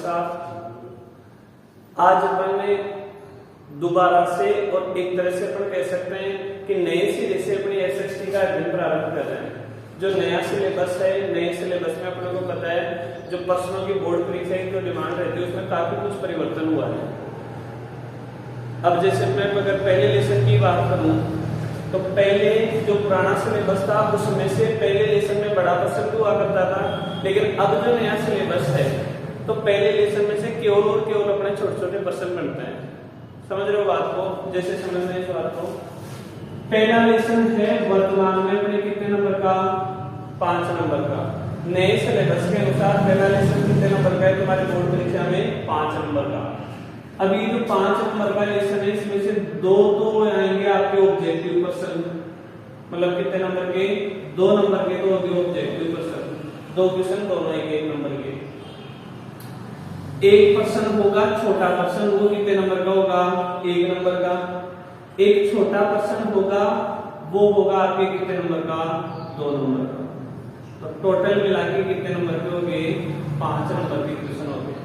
नमस्कार। आज अपन ने दोबारा से और एक तरह से अपन कह सकते हैं कि नए सिरे से अपनी एसएसटी का अध्ययन प्रारंभ कर रहे हैं। जो नया सिलेबस है, नए सिलेबस में अपन को पता है जो प्रश्नों की बोर्ड परीक्षा की जो डिमांड रहती है उसमें काफी कुछ परिवर्तन हुआ है। अब जैसे मैं अगर पहले लेसन की बात करूं तो पहले जो पुराना सिलेबस था उसमें से पहले लेसन में बड़ा प्रश्न हुआ करता था, लेकिन अब जो नया सिलेबस है तो पहले लेसन में से केवल और केवल अपने छोटे छोटे प्रश्न बनते हैं। समझ रहे हो बात को? जैसे समझ रहे इस बात को, पहला लेसन है वर्तमान में अपने कितने नंबर का? 5 नंबर का। नए सिलेबस के अनुसार पहला लेसन कितने नंबर का है तुम्हारे बोर्ड परीक्षा में? 5 नंबर का। अब ये जो 5 नंबर का लेसन है इसमें से दो तो आएंगे आपके ऑब्जेक्टिव क्वेश्चन, मतलब कितने नंबर के? 2 नंबर के तो ऑब्जेक्टिव क्वेश्चन, 2 क्वेश्चन दोनों एक नंबर के। एक प्रश्न होगा छोटा प्रश्न, वो कितने नंबर का होगा? 1 नंबर का। एक छोटा प्रश्न होगा वो होगा आपके कितने नंबर का? 2 नंबर का। तो टोटल मिला के कितने नंबर के हो गए? 5 नंबर के क्वेश्चन हो गए।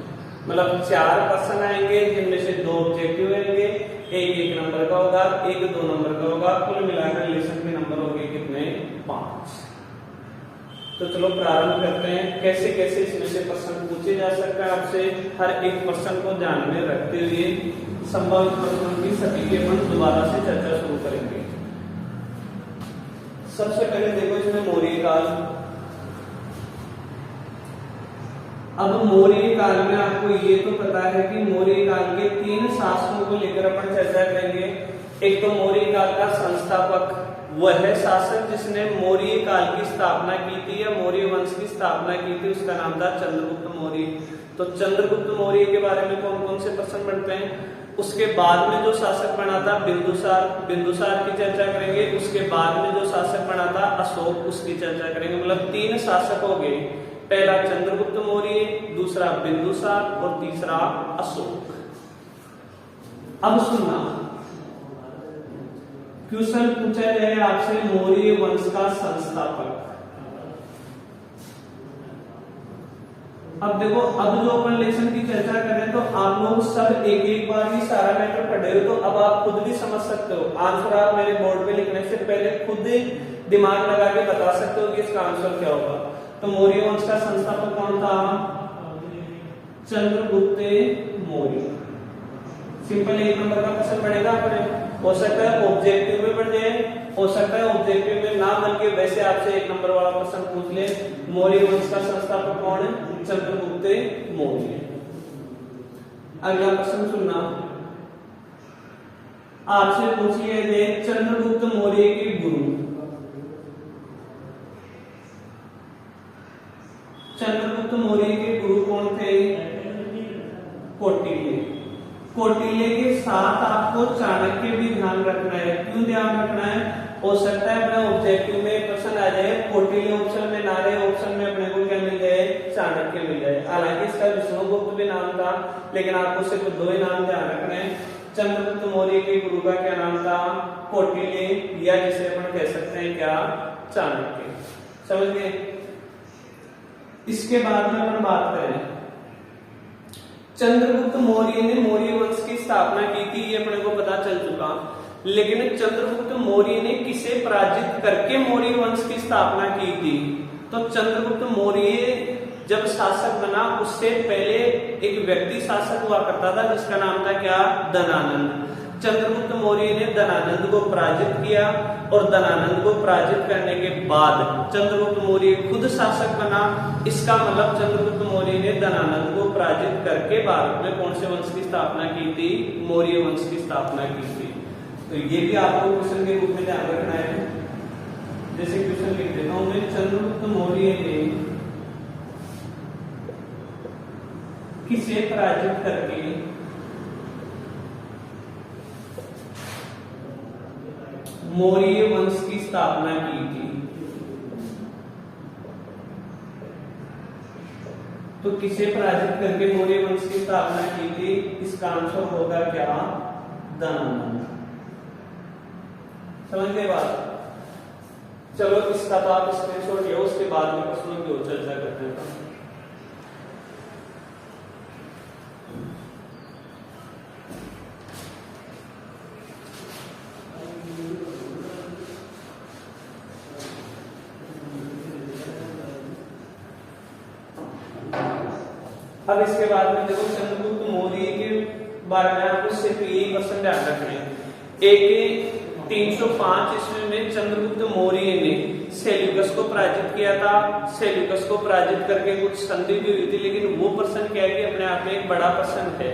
मतलब 4 प्रश्न आएंगे जिनमें से 2 ऑब्जेक्टिव आएंगे, एक 1 नंबर का होगा, एक 2 नंबर का होगा। कुल मिलाकर लेसन के नंबर हो गए कितने? 5। तो चलो प्रारंभ करते हैं। कैसे कैसे इसमें से प्रश्न पूछे जा सकता है आपसे, हर एक प्रश्न को ध्यान में रखते हुए संभावित प्रश्नों की सभी के अपन दोबारा से चर्चा शुरू करेंगे। सबसे पहले देखो इसमें मौर्य काल। अब मौर्य काल में आपको ये तो पता है कि मौर्य काल के 3 शासकों को लेकर अपन चर्चा करेंगे। एक तो मौर्य काल का संस्थापक, वह है शासक जिसने मौर्य काल की स्थापना की थी या मौर्य वंश की स्थापना की थी, उसका नाम था चंद्रगुप्त मौर्य। तो चंद्रगुप्त मौर्य के बारे में कौन कौन से प्रश्न बनते हैं? उसके बाद में जो शासक बना था बिंदुसार, बिंदुसार की चर्चा करेंगे। उसके बाद में जो शासक बना था अशोक, उसकी चर्चा करेंगे। मतलब 3 शासक हो गए, पहला चंद्रगुप्त मौर्य, दूसरा बिंदुसार और तीसरा अशोक। अब सुनना, क्वेश्चन पूछा जाए आपसे मौर्य वंश का संस्थापक। अब देखो, अब जो अपन लेसन की चर्चा करें तो आप लोग सब एक एक बार ही सारा मैटर पढ़े हो, तो अब आप खुद भी समझ सकते हो। आंसर आप मेरे बोर्ड पे लिखने से पहले खुद दिमाग लगा के बता सकते हो कि इसका आंसर क्या होगा। तो मौर्य वंश का संस्थापक कौन था? चंद्रगुप्त मौर्य। सिंपल 1 नंबर का क्वेश्चन पड़ेगा अपने, हो सकता है ऑब्जेक्टिव में बन जाए, हो सकता है ऑब्जेक्टिव में ना बन के वैसे आपसे 1 नंबर वाला क्वेश्चन पूछ ले। मौर्य वंश का संस्थापक कौन है? चंद्रगुप्त मौर्य। अगला प्रश्न सुनना, आपसे पूछ लिया जाए चंद्रगुप्त मौर्य के गुरु। चंद्रगुप्त मौर्य के गुरु कौन थे? कौटिल्य। कौटिल्य के साथ आपको चाणक्य भी ध्यान रखना है। क्यों ध्यान रखना है? हो सकता है अपने ऑब्जेक्टिव में प्रश्न आ जाए, कौटिल्य ऑप्शन में ना रहे, ऑप्शन में अपने को क्या मिल जाए? चाणक्य मिल जाए। हालांकि इसका विष्णुगुप्त भी नाम था, लेकिन आपको सिर्फ 2 ही नाम ध्यान रखने हैं। चंद्रगुप्त मौर्य के गुरु का क्या नाम था? कौटिल्य, या जिसे अपन कह सकते हैं क्या? चाणक्य। समझ गए? इसके बाद में अपन बात करें, चंद्रगुप्त मौर्य ने मौर्य वंश की स्थापना की थी, ये अपने को पता चल चुका। लेकिन चंद्रगुप्त मौर्य ने किसे पराजित करके मौर्य वंश की स्थापना की थी? तो चंद्रगुप्त मौर्य जब शासक बना उससे पहले एक व्यक्ति शासक हुआ करता था जिसका नाम था क्या? दनानंद। चंद्रगुप्त मौर्य ने दनानंद को पराजित किया और दनानंद को पराजित करने के बाद चंद्रगुप्त मौर्य खुद शासक बना। इसका मतलब चंद्रगुप्त मौर्य ने दनानंद को पराजित करके भारत में कौन से वंश की स्थापना की थी? मौर्य वंश की स्थापना की थी। तो ये भी आपको क्वेश्चन के रूप में ध्यान रखना है। जैसे क्वेश्चन लिख देता हूं मैं, चंद्रगुप्त मौर्य ने किसे पराजित करके मौर्य वंश की स्थापना की थी? तो किसे पराजित करके मौर्य वंश की स्थापना की थी? इसका आंसर होगा क्या? दनानंद। समझ गए बात? चलो इसका तो आप स्क्रीनशॉट लो, उसके बाद में प्रश्नों की ओर चर्चा करते हैं। अब इसके बाद में देखो चंद्रगुप्त मौर्य के बारे में आपको सिर्फ यही क्वेश्चन ध्यान रखना है। एक 305 ईस्वी में चंद्रगुप्त मौर्य ने सेल्यूकस को पराजित किया था। सेल्यूकस को पराजित करके कुछ संधि भी हुई थी, लेकिन वो पर्सन क्या है कि अपने आप में एक बड़ा पर्सन है,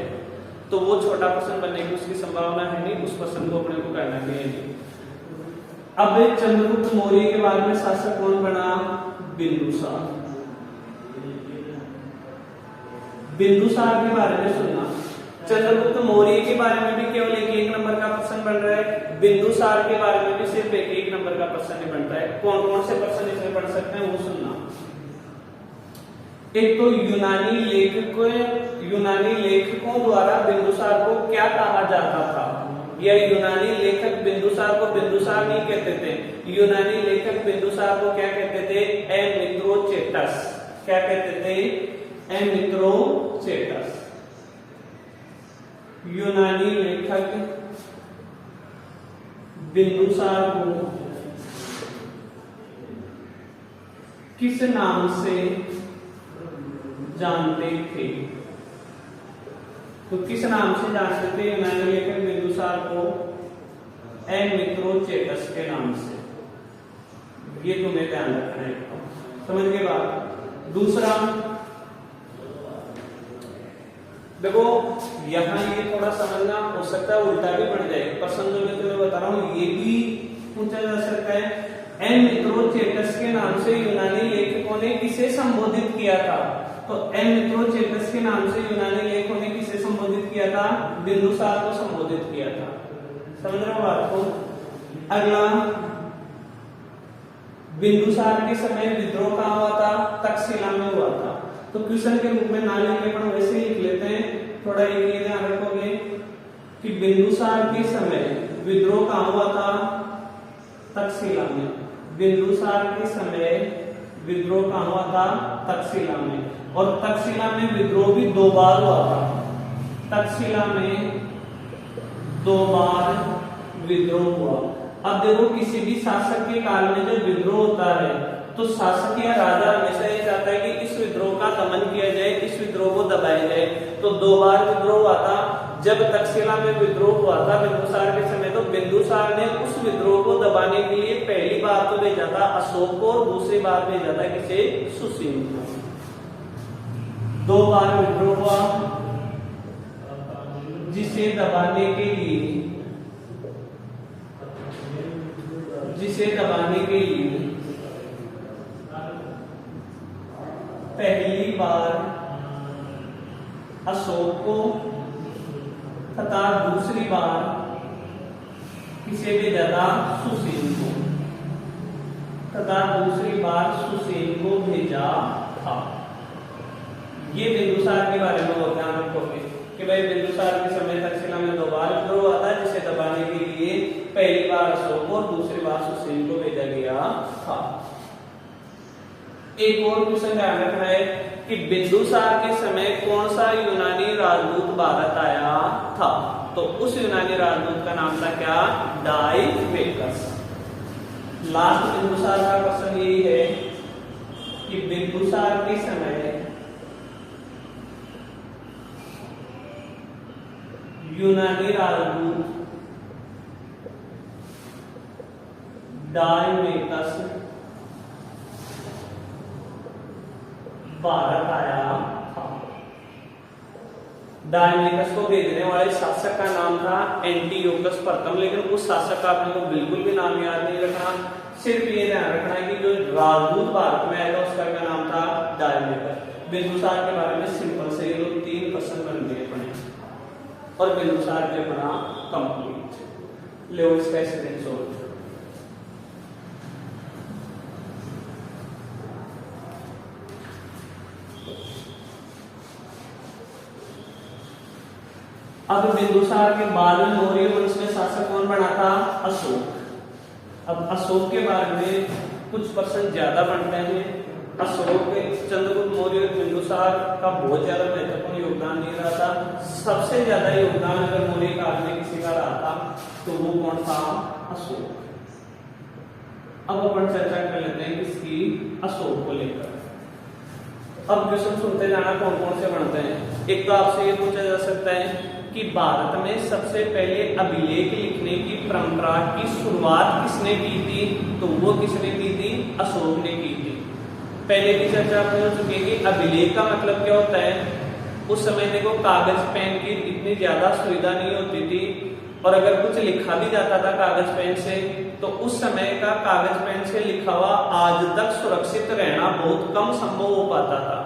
तो वो छोटा पर्सन बनने की उसकी संभावना है नहीं, उस पर्सन को अपने को करना चाहिए। अब चंद्रगुप्त मौर्य के बाद में शासक कौन बना? बिंदुसार। बिंदुसार के बारे में सुनना। चंद्रगुप्त मौर्य के बारे में भी केवल एक नंबर का प्रश्न बन रहा है, बिंदुसार के बारे में भी सिर्फ एक नंबर का प्रश्न ही बनता है। कौन कौन से प्रश्न इसमें पढ़ सकते हैं वो सुनना। एक तो यूनानी लेखकों द्वारा बिंदुसार को क्या कहा जाता था, या यूनानी लेखक बिंदुसार को बिंदुसार नहीं कहते थे, यूनानी लेखक बिंदुसार को क्या कहते थे? एमित्रोचेटस। क्या कहते थे? एमित्रोचेटस। यूनानी लेखक बिंदुसार को किस नाम से जानते थे? तो किस नाम से जानते थे यूनानी लेखक बिंदुसार को? एमित्रोचेटस के नाम से। ये तुम्हें ध्यान रखना है, समझ के बाद। दूसरा देखो, यहाँ ये थोड़ा समझना हो सकता है उल्टा भी बन जाए, प्रश्न जो मैं तुम्हें बता रहा हूँ ये भी पूछा जा सकता है। एमित्रोचेटस के नाम से यूनानी लेखकों ने किसे संबोधित किया था? तो एमित्रोचेटस के नाम से यूनानी लेखकों ने किसे संबोधित किया था? बिंदुसार को संबोधित किया था। समझ रहे हो बात को? अगला, बिंदुसार के समय विद्रोह कहाँ हुआ था? तक्षशिला में हुआ था। तो क्वेश्चन के रूप में ना लिखे पर वैसे ही लिख लेते हैं, थोड़ा ये ध्यान रखोगे कि बिंदुसार के समय विद्रोह कहाँ हुआ था? तक्षशिला में। बिंदुसार के समय विद्रोह कहाँ हुआ था? तक्षशिला में। और तक्षशिला में विद्रोह भी 2 बार हुआ था। तक्षशिला में 2 बार विद्रोह हुआ। अब देखो, किसी भी शासक के काल में जब विद्रोह होता है तो शासक या राजा हमेशा ये चाहता है कि इस विद्रोह का दमन किया जाए, इस विद्रोह को दबाया जाए। तो 2 बार विद्रोह हुआ था। जब तक्षशिला में विद्रोह हुआ था बिंदुसार के समय, तो बिंदुसार ने उस विद्रोह को दबाने के लिए पहली बार तो भेजा था अशोक को, और दूसरी बार भेजा था किसे? सुसीम को। 2 बार विद्रोह हुआ, जिसे दबाने के लिए पहली बार अशोक को तथा दूसरी बार किसे भेजा था? सुसेन को। तथा दूसरी बार सुसेन को भेजा था। ये बिंदुसार के बारे में ध्यान रखोगे कि भाई बिंदुसार के समय तक्षशिला में 2 बार विद्रोह हुआ था, जिसे दबाने के लिए पहली बार अशोक और दूसरी बार सुसेन को भेजा गया था। एक और क्वेश्चन ध्यान रखना है कि बिंदुसार के समय कौन सा यूनानी राजदूत भारत आया था? तो उस यूनानी राजदूत का नाम था क्या? डाइमेकस। लास्ट बिंदुसार का क्वेश्चन यही है कि बिंदुसार के समय यूनानी राजदूत डाइमेकस भारत आया था। डाइमेकस को भेजने वाले शासक का नाम था एंटियोकस प्रथम, लेकिन उस शासक का अपने को बिल्कुल भी नाम याद नहीं रखना, सिर्फ ये ध्यान रखना है कि जो राजदूत भारत में आया था उसका क्या नाम था? डाइमेकस। बिंदुसार के बारे में सिंपल से ये लोग 3 प्रश्न बन गए अपने, और बिंदुसार के बना कंप्लीट। ले इसका स्क्रीनशॉट। अब बिंदुसार के बाद में मौर्य वंश में शासक कौन बना था? अशोक। अब अशोक के बारे में कुछ प्रश्न ज्यादा बनते हैं। अशोक, चंद्रगुप्त मौर्य, बिंदुसार का बहुत ज्यादा महत्वपूर्ण योगदान नहीं रहा था। सबसे ज्यादा योगदान अगर मौर्य काल में किसी का रहा था तो वो कौन था? अशोक। अब अपन चर्चा कर लेते हैं किसकी? अशोक को लेकर। अब क्वेश्चन सुनते जाना कौन कौन से बनते हैं। एक तो आपसे ये पूछा जा सकता है कि भारत में सबसे पहले अभिलेख लिखने की परंपरा की शुरुआत किसने की थी, तो वो किसने की थी, अशोक ने की थी। पहले की चर्चा आपने हो चुकी है कि अभिलेख का मतलब क्या होता है। उस समय देखो कागज पेन की इतनी ज्यादा सुविधा नहीं होती थी, और अगर कुछ लिखा भी जाता था कागज पेन से, तो उस समय का कागज पेन से लिखा हुआ आज तक सुरक्षित रहना बहुत कम संभव हो पाता था।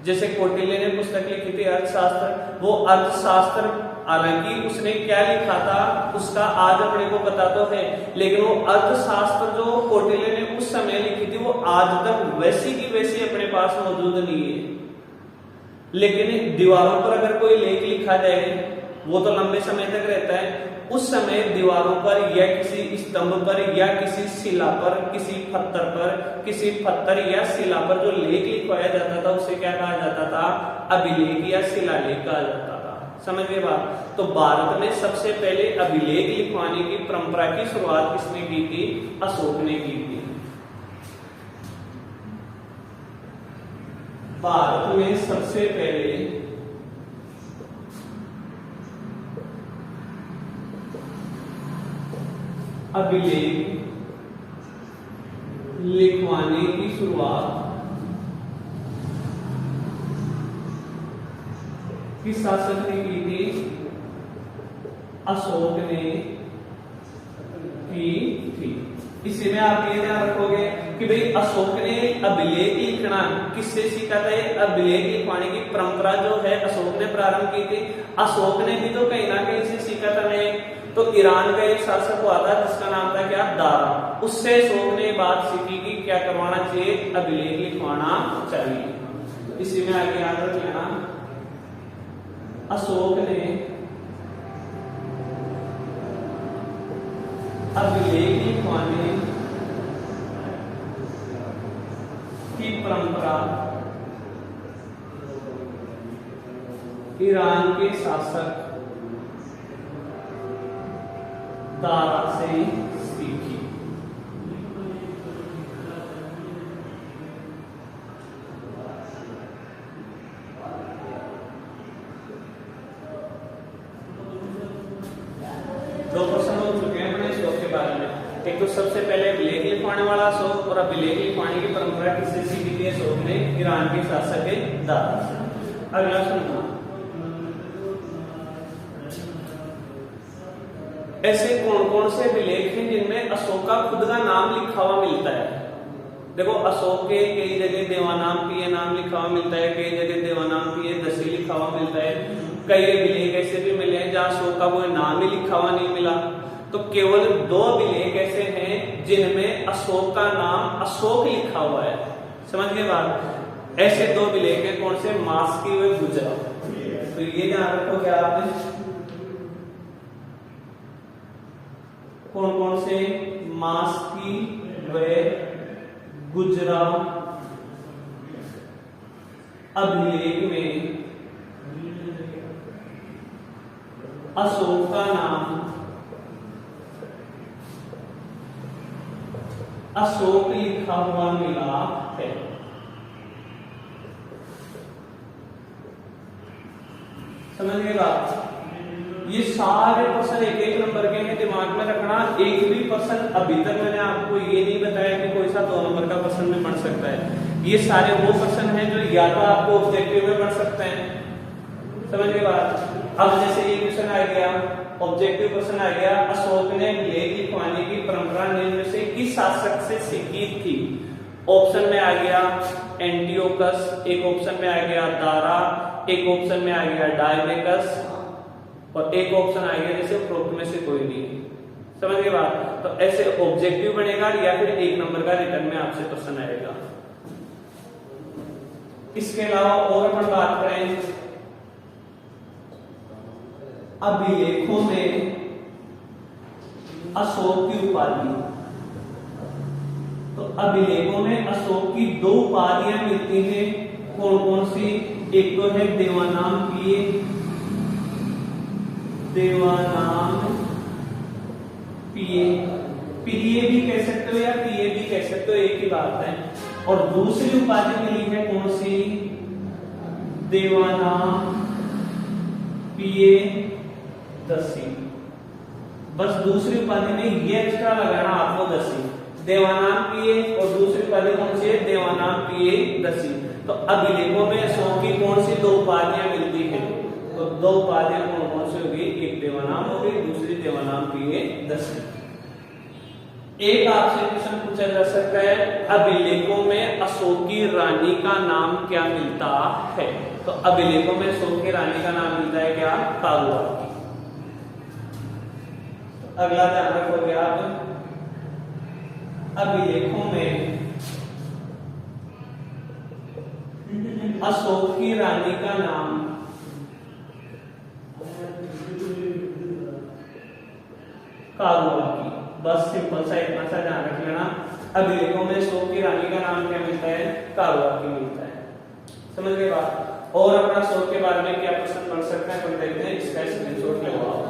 जैसे कौटिल्य ने पुस्तक लिखी थी अर्थशास्त्र, वो अर्थशास्त्र हालांकि उसने क्या लिखा था उसका आज अपने को पता तो है, लेकिन वो अर्थशास्त्र जो कौटिल्य ने उस समय लिखी थी वो आज तक वैसी की वैसी अपने पास मौजूद नहीं है। लेकिन दीवारों पर अगर कोई लेख लिखा जाए वो तो लंबे समय तक रहता है। उस समय दीवारों पर या किसी स्तंभ पर या किसी शिला पर, किसी पत्थर या शिला पर जो लेख लिखवाया जाता था उसे क्या कहा जाता था, अभिलेख या शिलालेख कहा जाता था। समझ गए बात। तो भारत में सबसे पहले अभिलेख लिखवाने की परंपरा की शुरुआत किसने की थी, अशोक ने की थी। भारत में सबसे पहले अभिलेख लिखवाने की शुरुआत किस शासक ने की थी, अशोक ने की थी। इसी में आप ये ध्यान रखोगे कि भाई अशोक ने अभिलेख लिखना किससे सीखा था। अभिलेख लिखवाने की परंपरा जो है अशोक ने प्रारंभ की थी। अशोक ने भी तो कहीं ना कहीं से सीखा था। तो ईरान का एक शासक हुआ था जिसका नाम था क्या, दारा। उससे अशोक ने बात सीखी कि क्या करवाना चाहिए, अभिलेख लिखवाना चाहिए। इसी में आगे याद रख लेना, अशोक ने अभिलेख लिखवाने की परंपरा ईरान के शासक दारा से सीखी। दो प्रश्न हो चुके हैं अपने अशोक के बारे में। एक तो सबसे पहले अभिलेख लिखवाने वाला अशोक, और अभिलेख लिखवाने की परंपरा किससे सीखी थी अशोक ने, ईरान के शासक दारा से। अगला सुनना, ऐसे कौन कौन से अभिलेख हैं जिनमें अशोक का खुद का नाम लिखा हुआ मिलता है। देखो अशोक के कई जगह देवानाम पीए नाम लिखा हुआ मिलता है, कई जगह देवानाम पीए दसी लिखा हुआ मिलता है। कई अभिलेख ऐसे भी मिले हैं जहां अशोक का कोई नाम ही लिखा हुआ नहीं मिला। तो केवल दो अभिलेख ऐसे हैं जिनमें अशोक का नाम अशोक लिखा हुआ है। समझ गए बात। ऐसे दो अभिलेख हैं, कौन से, मास्की व गुजरा। तो ये ध्यान रखो क्या आपने, कौन कौन से, मास्की व गुजरा अभिलेख में अशोक का नाम अशोक लिखा हुआ मिला है। समझ गए बात। ये सारे प्रश्न एक एक नंबर के हैं, दिमाग में रखना। एक भी प्रश्न अभी तक मैंने आपको ये नहीं बताया कि कोई सा 2 नंबर का प्रश्न में बन सकता है। ये सारे वो प्रश्न हैं जो या तो आपको ऑब्जेक्टिव में बन सकते हैं। समझ गए बात। अब जैसे ये क्वेश्चन आ गया, ऑब्जेक्टिव क्वेश्चन आ गया, अशोक ने अभिलेख लिखवाने की परंपरा निम्न में से किस शासक से सीखी थी। ऑप्शन में आ गया एंटियोकस, एक ऑप्शन में आ गया दारा, एक ऑप्शन में आ गया डायमेकस, और एक ऑप्शन आ गया जैसे उपरोक्त में से कोई नहीं। समझ गए बात। तो ऐसे ऑब्जेक्टिव बनेगा या फिर 1 नंबर का रिटर्न में आपसे प्रश्न आएगा। इसके अलावा और अपन बात करें अभिलेखों में अशोक की उपाधि। तो अभिलेखों में अशोक की 2 उपाधियां मिलती हैं। कौन कौन सी, एक तो है देवानाम पीए, देवानाम पीए, पीए भी कह सकते हो या पीए भी कह सकते हो, एक ही बात है। और दूसरी उपाधि मिली है कौन सी? देवानाम पियदर्शी। बस दूसरी उपाधि में ये एक्स्ट्रा लगाना आपको, दर्शी देवानाम पिए, और दूसरी उपाधि कौन सी है? देवानाम पियदर्शी। तो अभिलेखों में अशोक की कौन सी दो उपाधियां मिलती है? तो दो उपाधियां कौन कौन सी होगी? एक देवानाम होगी, दूसरी देवानाम पियदर्शी। एक आपसे क्वेश्चन पूछा जा सकता है, अभिलेखों में अशोक की रानी का नाम क्या मिलता है? तो अभिलेखों में अशोक की रानी का नाम मिलता है क्या? कारुआकी। अगला ध्यान रखोगे आप, अभिलेखों में अशोक की रानी का नाम कारुआकी। बस सिंपल सा इतना सा ध्यान रख लेना, अभिलेखों में अशोक की रानी का नाम क्या मिलता है? कारुआकी मिलता है। समझ गए बात? और अपना अशोक के बारे में क्या प्रश्न पढ़ सकते हैं अपन देखते हैं, इसका स्क्रीनशॉट लगाओ।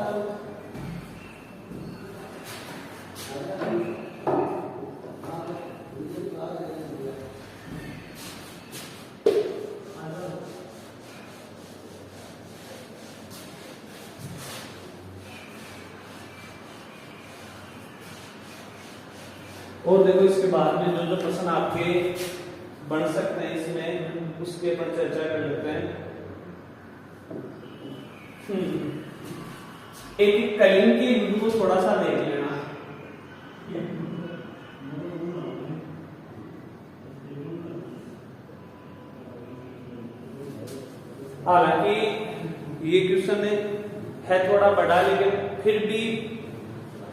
और देखो इसके बाद में जो जो प्रश्न आपके बन सकते हैं इसमें, उसके ऊपर चर्चा कर लेते हैं। एक कलिंग के युद्ध को थोड़ा सा देख लेना। हालांकि ये क्वेश्चन है थोड़ा बड़ा, लेकिन फिर भी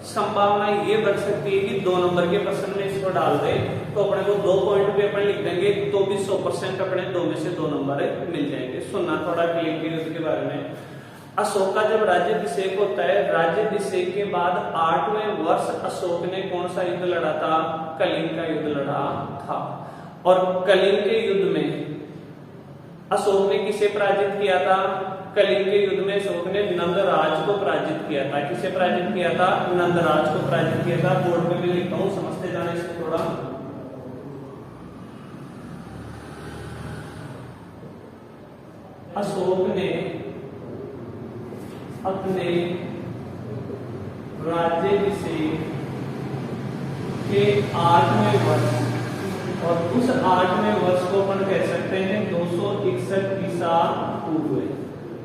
संभावना ये बन सकती है कि 2 नंबर के प्रश्न में इसको डाल दे तो अपने को 2 पॉइंट पे अपन लिख देंगे, तो भी 100% अपने 2 में से 2 नंबर मिल जाएंगे। सुनना थोड़ा कलिंग के युद्ध के बारे में। अशोक का जब राज्याभिषेक होता है, राज्याभिषेक के बाद 8वें वर्ष अशोक ने कौन सा युद्ध लड़ा था? कलिंग का युद्ध लड़ा था। और कलिंग के युद्ध में अशोक ने किसे पराजित किया था? कलिंग के युद्ध में अशोक ने नंदराज को पराजित किया था। किसे पराजित किया था? नंदराज को पराजित किया था। बोर्ड पे मैं लिखता हूं, समझते जाना इसको थोड़ा। अशोक ने अपने राज्याभिषेक के 8वें वर्ष, और उस 8वें वर्ष को अपन कह सकते हैं 261 ईसा पूर्व,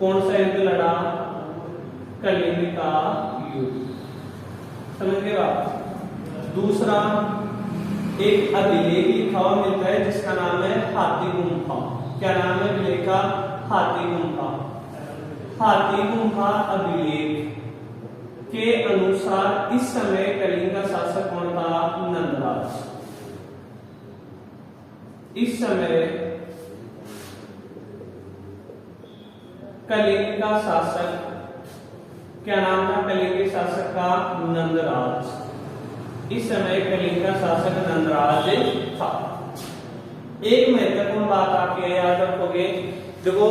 कौन सा युद्ध लड़ा? कलिंग का युद्ध। समझ गए आप? दूसरा, एक अभिलेख लिखा हुआ मिलता है जिसका नाम है हाथी गुम्फा। क्या नाम है अभिलेख का? हाथी गुम्फा। हाथी गुम्फा अभिलेख के अनुसार इस समय कलिंग का शासक कौन था? नंदराज। इस समय कलिंग का शासक, क्या नाम था कलिंग के शासक का? नंदराज। इस समय कलिंग का शासक नंदराज था। एक महत्वपूर्ण बात आप ये याद रखोगे, देखो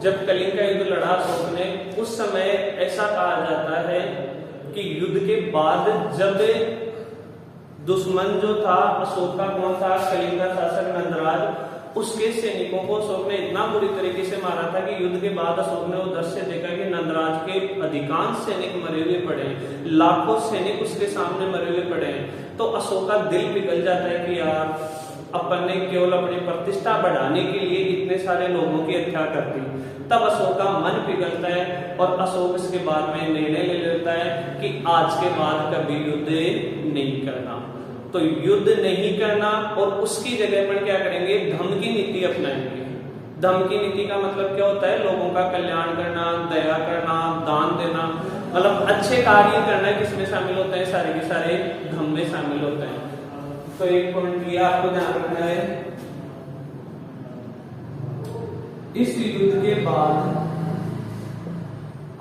जब कलिंग का युद्ध लड़ा अशोक ने, उस समय ऐसा कहा जाता है कि युद्ध के बाद जब दुश्मन जो था अशोक का कौन था? कलिंग का शासक नंदराज, उसके सैनिकों को अशोक ने इतना बुरी तरीके से मारा था कि युद्ध के बाद अशोक ने वो दृश्य देखा कि नंदराज के अधिकांश सैनिक मरे हुए पड़े हैं, लाखों सैनिक उसके सामने मरे हुए पड़े हैं। तो अशोक का दिल पिघल जाता है कि यार अपन ने केवल अपनी प्रतिष्ठा बढ़ाने के लिए इतने सारे लोगों की हत्या कर दी। तब अशोक का मन पिघलता है और अशोक इसके बाद में निर्णय ले लेता है कि आज के बाद कभी युद्ध नहीं करना। तो युद्ध नहीं करना, और उसकी जगह पर क्या करेंगे? धम्म की नीति अपनाएंगे। धम्म की नीति का मतलब क्या होता है? लोगों का कल्याण करना, दया करना, दान देना, मतलब अच्छे कार्य करना। किसमें शामिल होते हैं? सारे के सारे धम्म में शामिल होते हैं। तो एक पॉइंट ये आपको ध्यान रखना है। इस युद्ध के बाद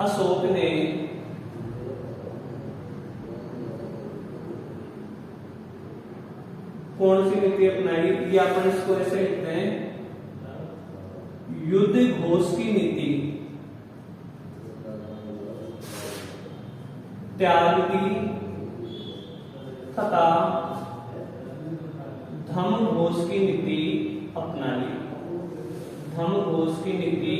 अशोक ने कौन सी नीति अपनाई? ये अपन इसको ऐसे लिखते हैं, युद्ध घोष की नीति त्याग की तथा धम घोष की नीति अपना ली, धम घोष की नीति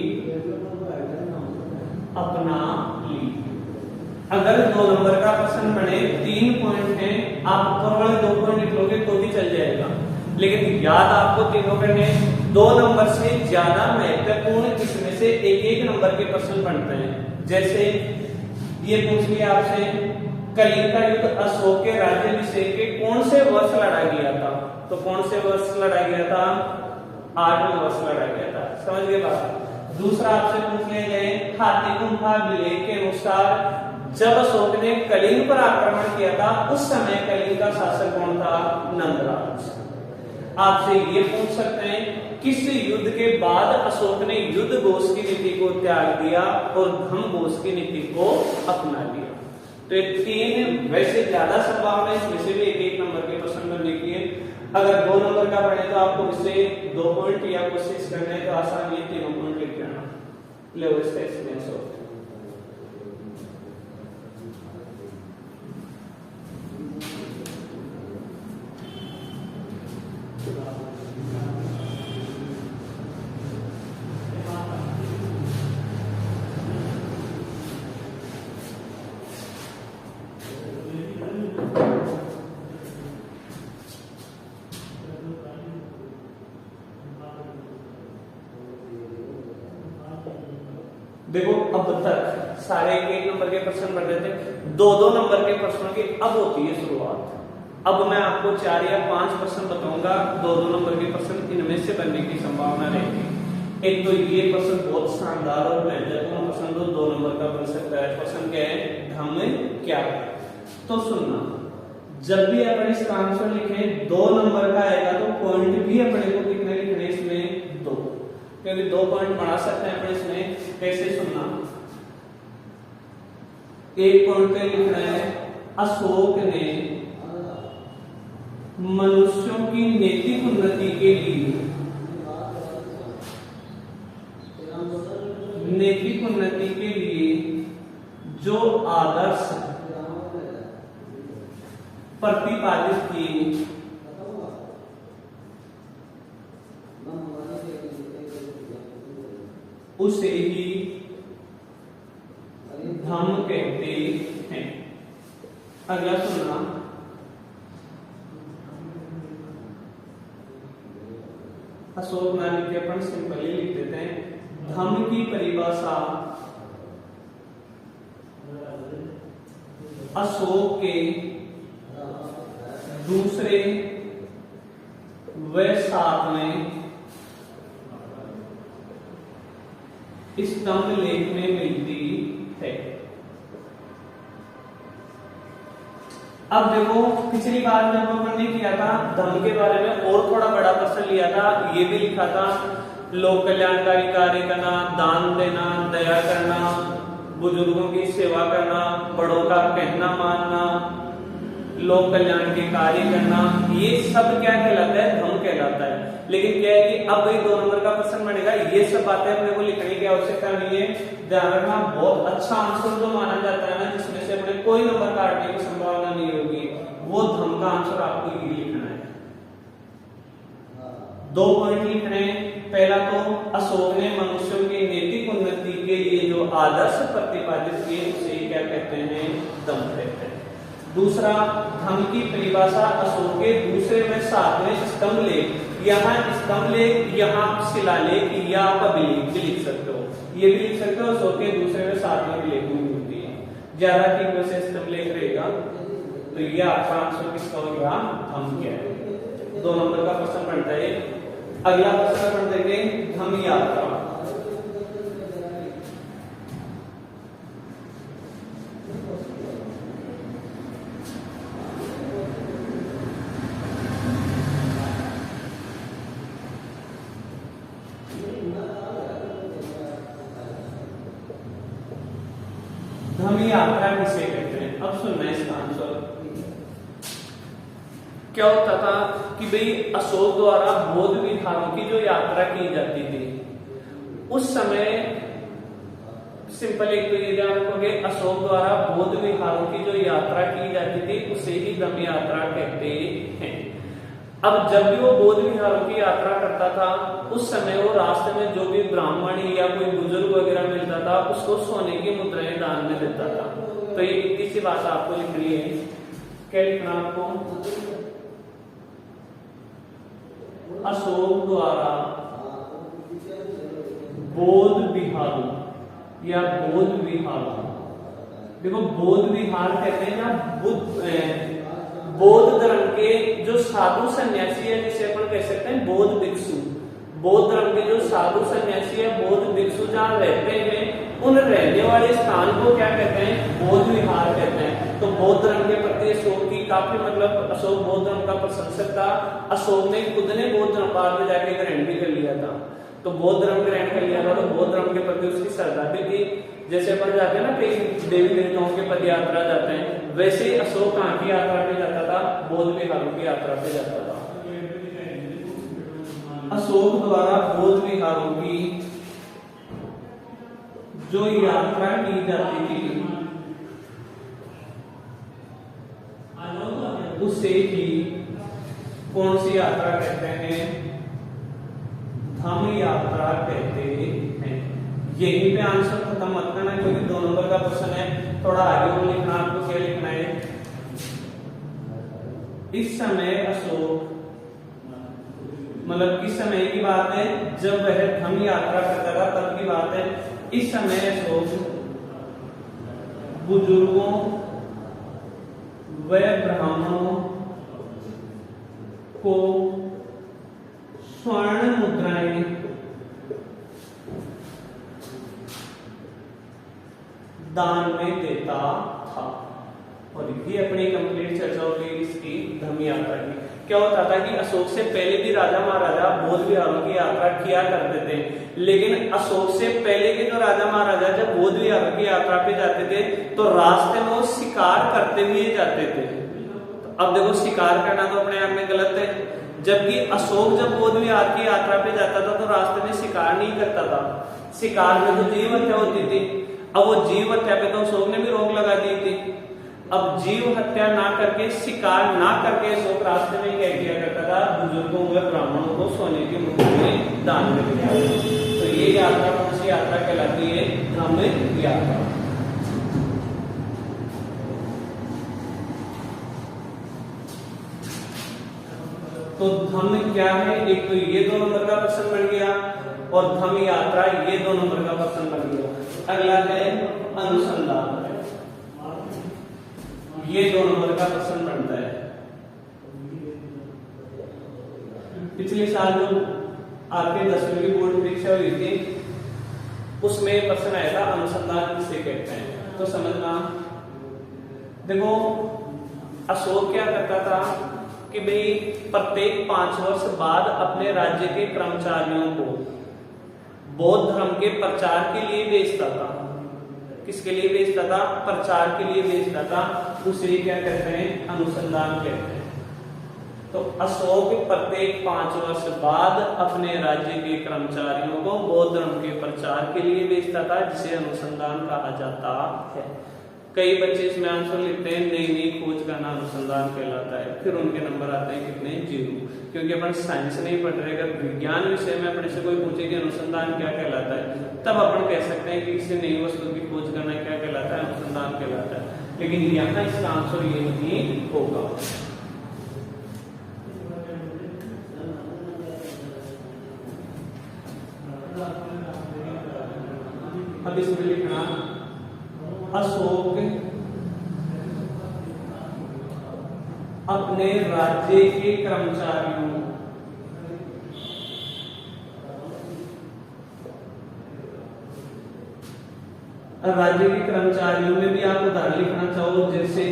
अपना ली। अगर 2 नंबर का प्रश्न बने, 3 पॉइंट हैं, आप ऊपर वाले 2 पॉइंट लिख लोगे तो भी चल जाएगा, लेकिन याद आपको तीनों करने। 2 नंबर से ज्यादा महत्वपूर्ण इसमें से एक नंबर के प्रश्न बनते हैं। जैसे ये पूछ लिया आपसे, कलिंग का युद्ध अशोक के राज्याभिषेक के कौन से वर्ष लड़ा गया था? तो कौन से वर्ष लड़ा गया था? 8वें वर्ष लड़ा गया था। समझ गए बात? दूसरा आपसे पूछ ले गए, हाथी गुम्फा विलेख के अनुसार जब अशोक ने कलिंग पर आक्रमण किया था उस समय कलिंग का शासक कौन था? नंदराज। आपसे ये पूछ सकते हैं, किस युद्ध के बाद अशोक ने युद्ध घोष की नीति को त्याग दिया और धम घोष की नीति को अपना लिया? तो ये 3 वैसे ज्यादा संभावना है, इसमें से भी एक नंबर के प्रश्न बनने की है। अगर 2 नंबर का पढ़े तो आपको इससे 2 पॉइंट या कोशिश करने तो आसान है, 3 पॉइंट लिख देना। लो इसका स्क्रीनशॉट। देखो अब तक सारे 1 नंबर के प्रश्न बन रहे थे, 2-2 नंबर के प्रश्नों की अब होती है शुरुआत। अब मैं आपको 4 या 5 प्रश्न बताऊंगा, 2-2 नंबर के प्रश्न इनमें से बनने की संभावना रहेगी। एक तो ये प्रश्न बहुत शानदार और महत्वपूर्ण प्रश्न तो 2 नंबर का बन सकता है। प्रश्न क्या है? धम क्या है? तो सुनना, जब भी अपन इसका आंसर लिखें 2 नंबर का आएगा तो पॉइंट भी अपने को कितने लिखने इसमें? 2, क्योंकि 2 पॉइंट बना सकते हैं अपन इसमें। कैसे? सुनना, 1 पॉइंट पे लिखना है, अशोक ने मनुष्यों की नैतिक उन्नति के लिए, नैतिक उन्नति के लिए जो आदर्श प्रतिपादित किए उसे ही धम कहते हैं। अगला सुनना, अशोक ना लिख के अपन सिंपली लिख देते हैं। धम की परिभाषा अशोक के दूसरे व 7वें स्तंभ लेख में मिलती है। अब देखो, पिछली बार जब अपन ने किया था धम के बारे में और थोड़ा बड़ा प्रश्न लिया था, ये भी लिखा था लोक कल्याणकारी कार्य करना, दान देना, दया करना, बुजुर्गों की सेवा करना, बड़ों का कहना मानना, लोक कल्याण के कार्य करना, ये सब क्या कहलाता है? धम कहलाता है। लेकिन क्या है कि अब 2 नंबर का प्रश्न बनेगा, ये सब बातें अपने को लिखने की आवश्यकता नहीं है। ध्यान रखना, बहुत अच्छा आंसर जो माना जाता है ना, जिसमें से अपने कोई नंबर काटने की संभावना नहीं होगी, वो धम का आंसर आपको ये लिखना है। 2 पॉइंट लिखने हैं। पहला तो अशोक ने मनुष्यों की नैतिक उन्नति के लिए जो आदर्श प्रतिपादित किए उसे क्या कहते हैं? धम कहते हैं। दूसरा, धम की परिभाषा अशोक के दूसरे में 7वें स्तंभ लेख, यहाँ स्तंभ लेख, यहाँ शिलालेख या आप अभिलेख भी लिख सकते हो, ये भी लिख सकते हो। अशोक के दूसरे में 7वें लेख में होती है, ज्यादा की वजह से स्तंभ लेख रहेगा। तो ये आपका आंसर किसका होगा? धम क्या है? 2 नंबर का प्रश्न बनता है। अगला प्रश्न अपन देखें, धम यात्रा। धम यात्रा किसे कहते हैं? अब सुनना इसका आंसर। क्या होता था कि भाई अशोक द्वारा बौद्ध विहारों की जो यात्रा की जाती थी उस समय, सिंपल एक तो ये ध्यान रखोगे, अशोक द्वारा बौद्ध विहारों की जो यात्रा की जाती थी उसे ही धम यात्रा कहते हैं। अब जब भी वो बौद्ध विहारों की यात्रा करता था उस समय वो रास्ते में जो भी ब्राह्मण या कोई बुजुर्ग वगैरह मिलता था उसको सोने की मुद्राएं दान में देता था। तो ये इतनी सी बात आपको लिखनी है। क्या लिखना आपको? अशोक द्वारा बौद्ध विहारों या बौद्ध विहारों, देखो बौद्ध विहार कहते हैं ना बौद्ध धर्म के जो साधु सन्यासी है, जिसे अपन कह सकते हैं बौद्ध भिक्षु, बौद्ध धर्म के जो साधु सन्यासी है, बौद्ध भिक्षु जहाँ रहते हैं उन रहने वाले स्थान को क्या कहते हैं? बौद्ध विहार कहते हैं। तो बौद्ध धर्म के प्रति अशोक की काफी मतलब अशोक बौद्ध धर्म का प्रशंसक था। अशोक ने खुद ने बौद्ध धर्म बाद में जाके ग्रहण भी कर लिया था। तो बौद्ध धर्म ग्रहण कर लिया था तो बौद्ध धर्म के प्रति उसकी श्रद्धा भी थी। जैसे अपन जाते हैं ना कई देवी देवताओं के पद यात्रा जाते हैं, वैसे ही अशोक कहाँ की यात्रा पे जाता था? बौद्ध विहारों की यात्रा पे जाता था। अशोक द्वारा बौद्ध विहारों की जो यात्रा की जाती थी उसे ही कौन सी यात्रा कहते हैं? धम्म यात्रा कहते हैं। यहीं पे आंसर खत्म मत करना क्योंकि 2 नंबर का क्वेश्चन है, थोड़ा आगे वो लिखना। आपको क्या लिखना है? इस समय अशोक, मतलब किस समय की बात है? जब वह धम्म यात्रा करता था तब की बात है। इस समय अशोक बुजुर्गों व ब्राह्मणों को स्वर्ण मुद्राएं दान में देता था। और ये अपनी कंप्लीट चर्चा होगी इसकी धम्म यात्रा की। क्या होता था कि अशोक से पहले भी राजा महाराजा बौद्ध विहारों की यात्रा किया करते थे, लेकिन अशोक से पहले के जो राजा महाराजा जब बौद्ध विहारों की यात्रा पे जाते थे तो रास्ते में वो शिकार करते हुए जाते थे। तो अब देखो शिकार करना तो अपने आप में गलत है, जबकि अशोक जब बौद्ध विहार की यात्रा पे जाता था तो रास्ते में शिकार नहीं करता था। शिकार में तो जीव हत्या होती थी। अब वो जीव हत्या पे तो अशोक ने भी रोक लगा दी थी। अब जीव हत्या ना करके, शिकार ना करके अशोक रास्ते में क्या किया करता था? बुजुर्गों व ब्राह्मणों को सोने की मुद्रा में दान में दिया। तो ये यात्रा कौन सी यात्रा कहलाती है? धम्म यात्रा। तो धम्म क्या है? एक तो ये 2 नंबर का प्रश्न बन गया और धम्म यात्रा ये 2 नंबर का प्रश्न बन गया। अगला है अनुसंधान, ये 2 नंबर का प्रश्न बनता है। पिछले साल जो आपके 10वीं की बोर्ड परीक्षा हुई थी उसमें प्रश्न आया था अनुसंधान किसे कहते हैं। तो समझना, देखो अशोक क्या करता था कि भाई प्रत्येक 5 वर्ष बाद अपने राज्य के कर्मचारियों को बौद्ध धर्म के प्रचार के लिए भेजता था। किसके लिए भेजता था? प्रचार के लिए भेजता था। उसे क्या कहते हैं? अनुसंधान कहते हैं। तो अशोक प्रत्येक 5 वर्ष बाद अपने राज्य के कर्मचारियों को बौद्ध धर्म के प्रचार के लिए भेजता था, जिसे अनुसंधान कहा जाता है। कई बच्चे इसमें आंसर लिखते हैं नई नई खोज करना अनुसंधान कहलाता है, फिर उनके नंबर आते हैं कितने? 0। क्योंकि अपन साइंस नहीं पढ़ रहे। अगर विज्ञान विषय में अपने से कोई पूछे कि अनुसंधान क्या कहलाता है, तब अपन कह सकते हैं कि किसी नई वस्तु की खोज करना क्या कहलाता है? अनुसंधान कहलाता है। लेकिन यहाँ इसका आंसर ये नहीं होगा। अब इसमें लिखना अशोक अपने राज्य के कर्मचारियों में भी आप उदाहरण लिखना चाहो, जैसे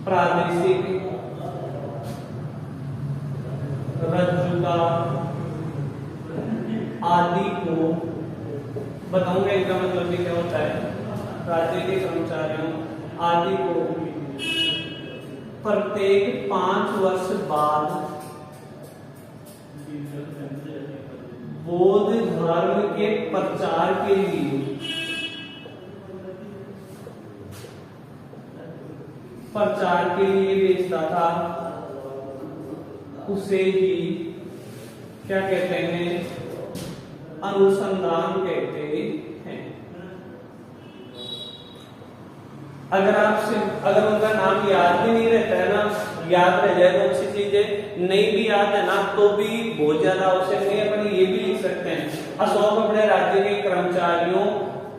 प्रादेशिक रज्जुका आदि को बताऊंगा इनका मतलब भी क्या होता है। राज्य के कर्मचारियों आदि को प्रत्येक 5 वर्ष बाद बौद्ध धर्म के प्रचार के लिए भेजता था। उसे ही क्या कहते हैं, अनुसंधान कहते हैं। अगर उनका नाम याद भी नहीं रहता है ना, याद रह जाए तो अच्छी चीज है, नहीं भी याद है ना तो भी बहुत ज्यादा आवश्यक नहीं है। अपन ये भी लिख सकते हैं, अशोक अपने राज्य के कर्मचारियों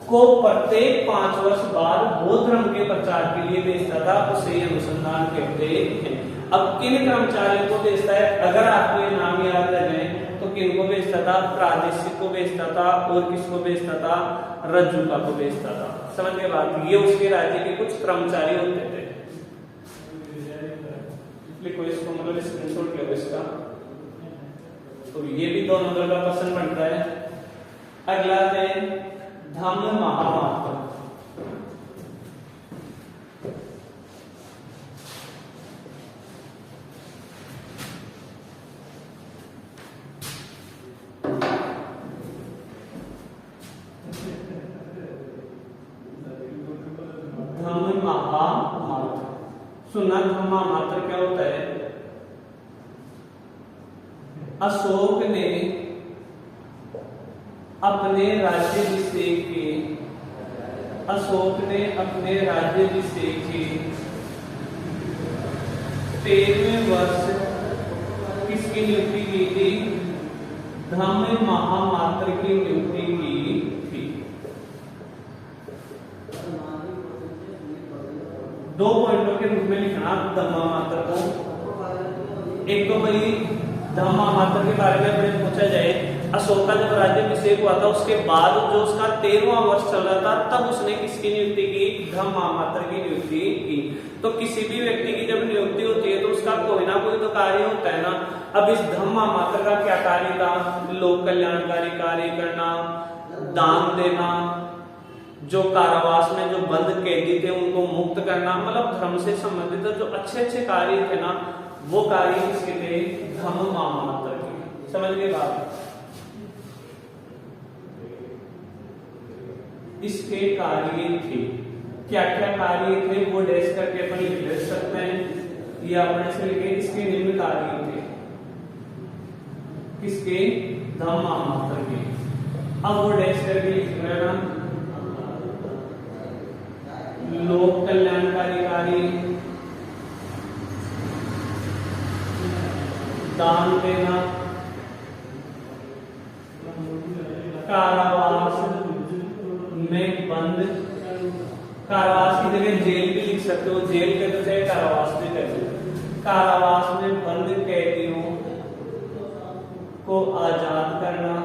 को प्रत्येक 5 वर्ष बाद बौद्ध धर्म के प्रचार के लिए भेजता था, उसे अनुसंधान कहते हैं। अब किन कर्मचारियों को भेजता है, अगर आपको ये नाम याद रह जाए तो किनको भेजता था, प्रादेशिक को भेजता था, और किसको भेजता था, रज्जुका को भेजता था। समझ गए बात, ये उसके राज्य के कुछ कर्मचारी होते थे। लिखो इसको, मतलब स्क्रीनशॉट लो इसका। तो ये भी 2 नंबर का प्रश्न बनता है। अगला है धम्म महामात्र। धम्म महामात्र सुना, धम्म महामात्र क्या होता है? अशोक ने अपने राज्याभिषेक के 13वें वर्ष किसकी नियुक्ति की थी? धम्म महामात्र की नियुक्ति की थी। 2 पॉइंटों के रूप में लिखना धम्म महामात्र को। एक तो भाई धम्म महामात्र के बारे में अपने पूछा जाए, अशोक का जब राज्याभिषेक हुआ था उसके बाद जो उसका 13वां वर्ष चल रहा था तब उसने किसकी नियुक्ति की? धम्म महामात्र की नियुक्ति की। तो किसी भी व्यक्ति की जब नियुक्ति होती है तो उसका कोई ना कोई तो कार्य होता है ना। अब इस धम्म महामात्र का क्या कार्य था? लोक कल्याणकारी कार्य करना, दान देना, जो कारावास में जो बंद कैदी थे उनको मुक्त करना, मतलब धर्म से संबंधित जो अच्छे कार्य थे ना, वो कार्य किसके थे? धम्म महामात्र के। समझ गए बात? इसके कार्य थे, क्या क्या कार्य थे वो डैश करके अपन लिख सकते हैं, या अपने से लिखे इसके निम्न कार्य थे। किसके? धम्म महामात्र के। अब वो डैश करके लिख रहे ना, लोक कल्याणकारी कार्य, दान देना, कारावास में बंद, कारावास की जगह जेल भी लिख सकते हो, जेल के तो चाहे कारावास भी कर दो। कारावास में बंद कैदियों को आजाद करना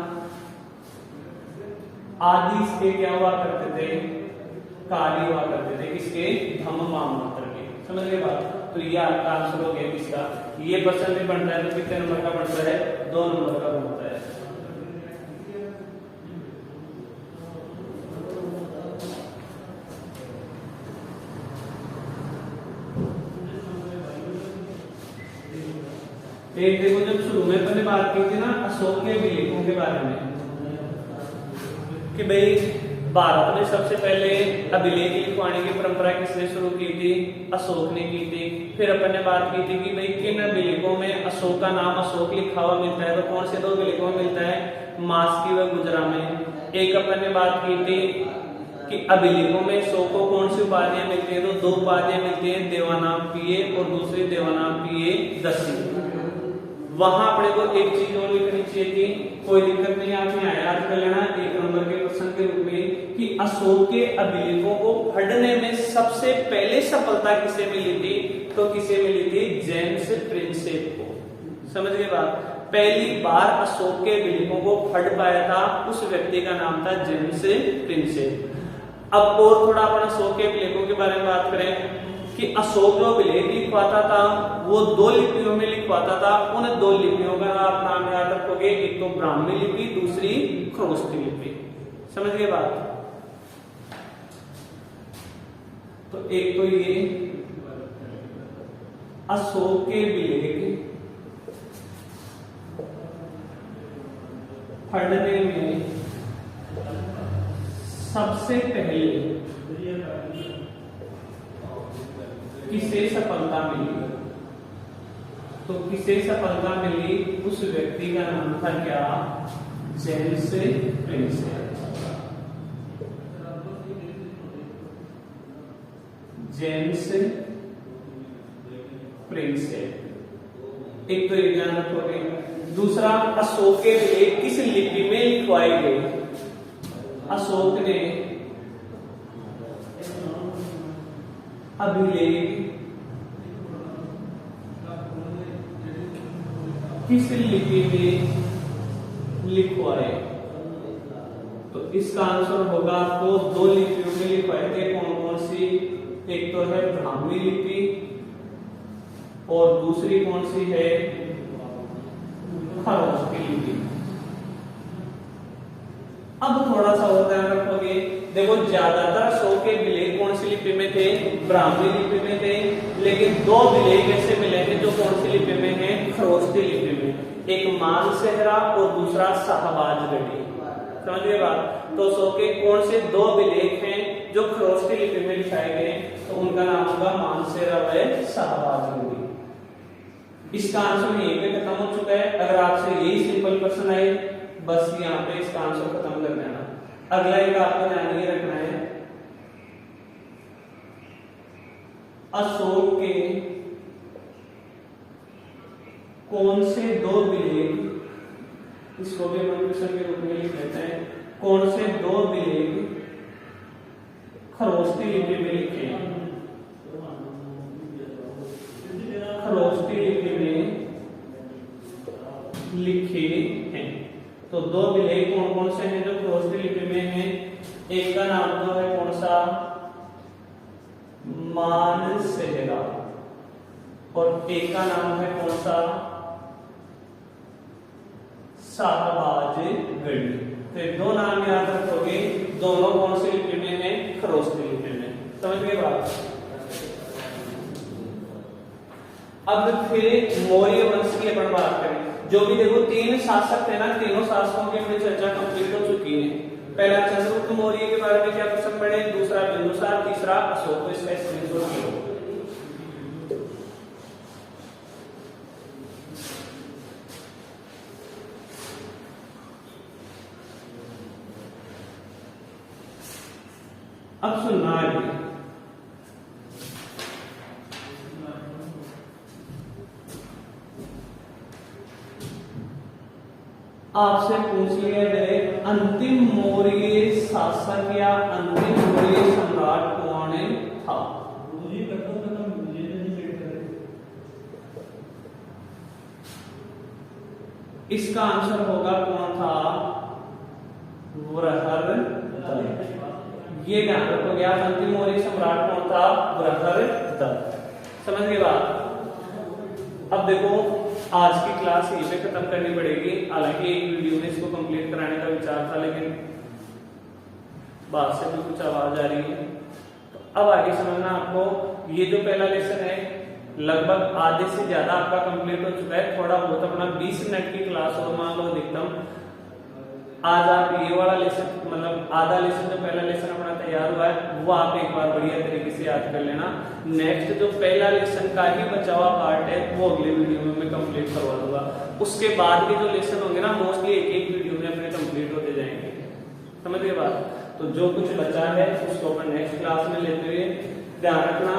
आदि इसके क्या हुआ करते थे? कार्य हुआ करते थे। किसके? धम्म महामात्र के। समझ गए बात? तो ये आपका आंसर हो गया किसका? ये प्रश्न भी बनता है तो कितने नंबर का बनता है? 2 नंबर का बनता है। एक देखो, जब शुरू में अपने बात की थी ना अशोक के अभिलेखों के बारे में, कि भाई भारत में सबसे पहले अभिलेख लिखवाने की परंपरा किसने शुरू की थी? अशोक ने की थी। फिर अपन ने बात की थी कि भाई किन अभिलेखों में अशोक का नाम अशोक लिखा हुआ मिलता है, तो कौन से 2 अभिलेखों में मिलता है? मास्की व गुजरा में। एक अपन ने बात की थी कि अभिलेखों में अशोक को कौन सी उपाधियां मिलती है, तो 2 उपाधियां मिलती है, देवानाम पीए और दूसरी देवानाम पीए दसी। वहां अपने को एक चीज और लिखनी चाहिए थी, कोई दिक्कत नहीं, आप यहाँ याद कर लेना 1 नंबर के प्रश्न के रूप में, कि अशोक के अभिलेखों को पढ़ने में सबसे पहले सफलता किसे मिली थी? तो किसे मिली थी? जेम्स प्रिंसेप को। समझ गए बात? पहली बार अशोक के अभिलेखों को पढ़ पाया था उस व्यक्ति का नाम था जेम्स प्रिंसेप। अब और थोड़ा अपन अशोक के अभिलेखों के बारे में बात करें कि अशोक जो अभिलेख लिखवाता था वो 2 लिपियों में लिखवाता था। उन 2 लिपियों का आप नाम याद रखोगे, एक तो ब्राह्मी लिपि, दूसरी खरोष्ठी लिपि। समझ गए बात? तो एक तो ये अशोक के अभिलेख पढ़ने में सबसे पहले किसे सफलता मिली? तो किसे सफलता मिली, उस व्यक्ति का नाम था क्या, जेम्स प्रिंसेप। जेम्स प्रिंसेप, एक तो ये ध्यान रखोगे। दूसरा, अशोक के लेख किस लिपि में लिखवाए गए, अशोक ने अभिलेख किस लिपि में लिखवाए, तो इसका आंसर होगा आपको दो लिपियों में लिखवाए थे। कौन कौन सी, एक तो है ब्राह्मी लिपि और दूसरी कौन सी है, खरोष्टी लिपि। अब थोड़ा सा और ध्यान रखोगे, देखो ज्यादातर अशोक के विलेख कौन सी लिपि में थे, ब्राह्मी लिपि में थे, लेकिन दो विलेख ऐसे मिले थे जो कौन सी लिपि में है, खरोष्टी लिपि में, एक मानसेहरा और दूसरा शाहबाजगढ़ी। समझ गए बात। तो अशोक के कौन से दो विलेख हैं जो खरोष्टी लिपि में लिखाए गए, तो उनका नाम होगा मानसेहरा व शाहबाजगढ़ी। इसका आंसर यहीं पे खत्म हो चुका है। अगर आपसे यही सिंपल क्वेश्चन आए, बस यहाँ पे इसका आंसर खत्म कर देना। अगला एक आपको ध्यान ये रखना है, अशोक के कौन से दो विलेख, इसको भी हम क्वेश्चन के रूप में लिख लेते हैं, कौन से दो विलेख खरोष्टी लिपि में लिखे, खरोष्टी लिपि में लिखे हैं। तो दो विलेख कौन कौन से हैं जो खरोष्टी लिपि में हैं, एक का नाम तो है कौन सा, मानसेहरा, और एक का नाम है कौन सा, शाहबाजगढ़ी। तो दो नाम याद रखोगे, दोनों कौन सी लिपि में है, खरोष्टी लिपि में। समझ गए बात। अब फिर मौर्य वंश की अपन बात करें। जो भी देखो तीन शासक थे ना, तीनों शासकों की अपनी चर्चा कंप्लीट हो चुकी है। पहला चंद्रगुप्त मौर्य के बारे में क्या प्रश्न पढ़े, दूसरा बिंदुसार, तीसरा अशोक। तो इसका स्क्रीनशॉट लो। अब सुनना है, आपसे पूछ लिया जाए अंतिम मौर्य शासक या अंतिम मौर्य सम्राट कौन था। इसका आंसर होगा कौन था, बृहदत्त। ये ध्यान रखोगे आप, अंतिम मौर्य सम्राट कौन था, बृहदत्त। समझ गए बात। अब देखो आज की क्लास यहीं पे खत्म करनी पड़ेगी। हालांकि एक वीडियो में इसको कंप्लीट कराने का विचार था, लेकिन बाहर से भी कुछ आवाज आ रही है। तो अब आगे समझना आपको, ये जो पहला लेसन है लगभग आधे से ज्यादा आपका कंप्लीट हो चुका है। थोड़ा बहुत अपना 20 मिनट की क्लास और मान लो अधिकतम। आज आप ये वाला लेसन, मतलब आधा लेसन जो पहला लेसन अपना तैयार हुआ है, वो आप एक बार बढ़िया तरीके से याद कर लेना। नेक्स्ट जो पहला लेसन का ही बचा हुआ पार्ट है, वो अगले वीडियो में मैं कंप्लीट करवा दूंगा। उसके बाद के जो लेसन होंगे ना, मोस्टली एक एक वीडियो में अपने कंप्लीट होते जाएंगे। समझ गए बात। तो जो कुछ बचा है उसको अपन नेक्स्ट क्लास में लेते हुए ध्यान रखना।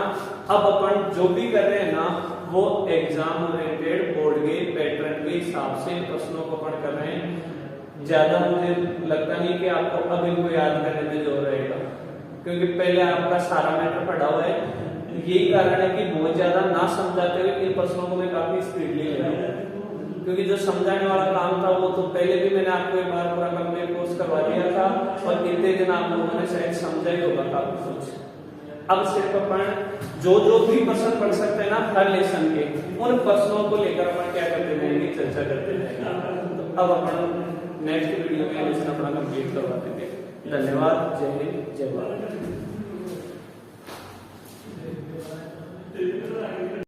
अब अपन जो भी कर रहे हैं ना, वो एग्जाम ओरिएंटेड बोर्ड के पैटर्न के हिसाब से प्रश्नों को अपन कर रहे हैं। ज्यादा मुझे लगता नहीं कि आपको अब इनको याद करने में जोर रहेगा, क्योंकि पहले आपका सारा मैटर पढ़ा हुआ है। यही कारण है कि बहुत ज्यादा ना समझाते हुए इन प्रश्नों को मैं काफी स्पीडली ले रहा हूँ, क्योंकि जो समझाने वाला काम था वो तो पहले भी मैंने आपको एक बार पूरा कंप्लीट कोर्स करवा दिया था, और इतने दिन आप लोगों ने शायद समझा ही होगा काफी कुछ। अब सिर्फ अपन जो जो भी प्रश्न पढ़ सकते हैं ना हर लेसन के, उन प्रश्नों को लेकर अपन क्या करते रहेंगे, चर्चा करते रहेंगे। तो अब अपन नेक्स्ट वीडियो में लेसन अपना कंप्लीट करवाते थे। धन्यवाद। जय हिंद, जय भारत।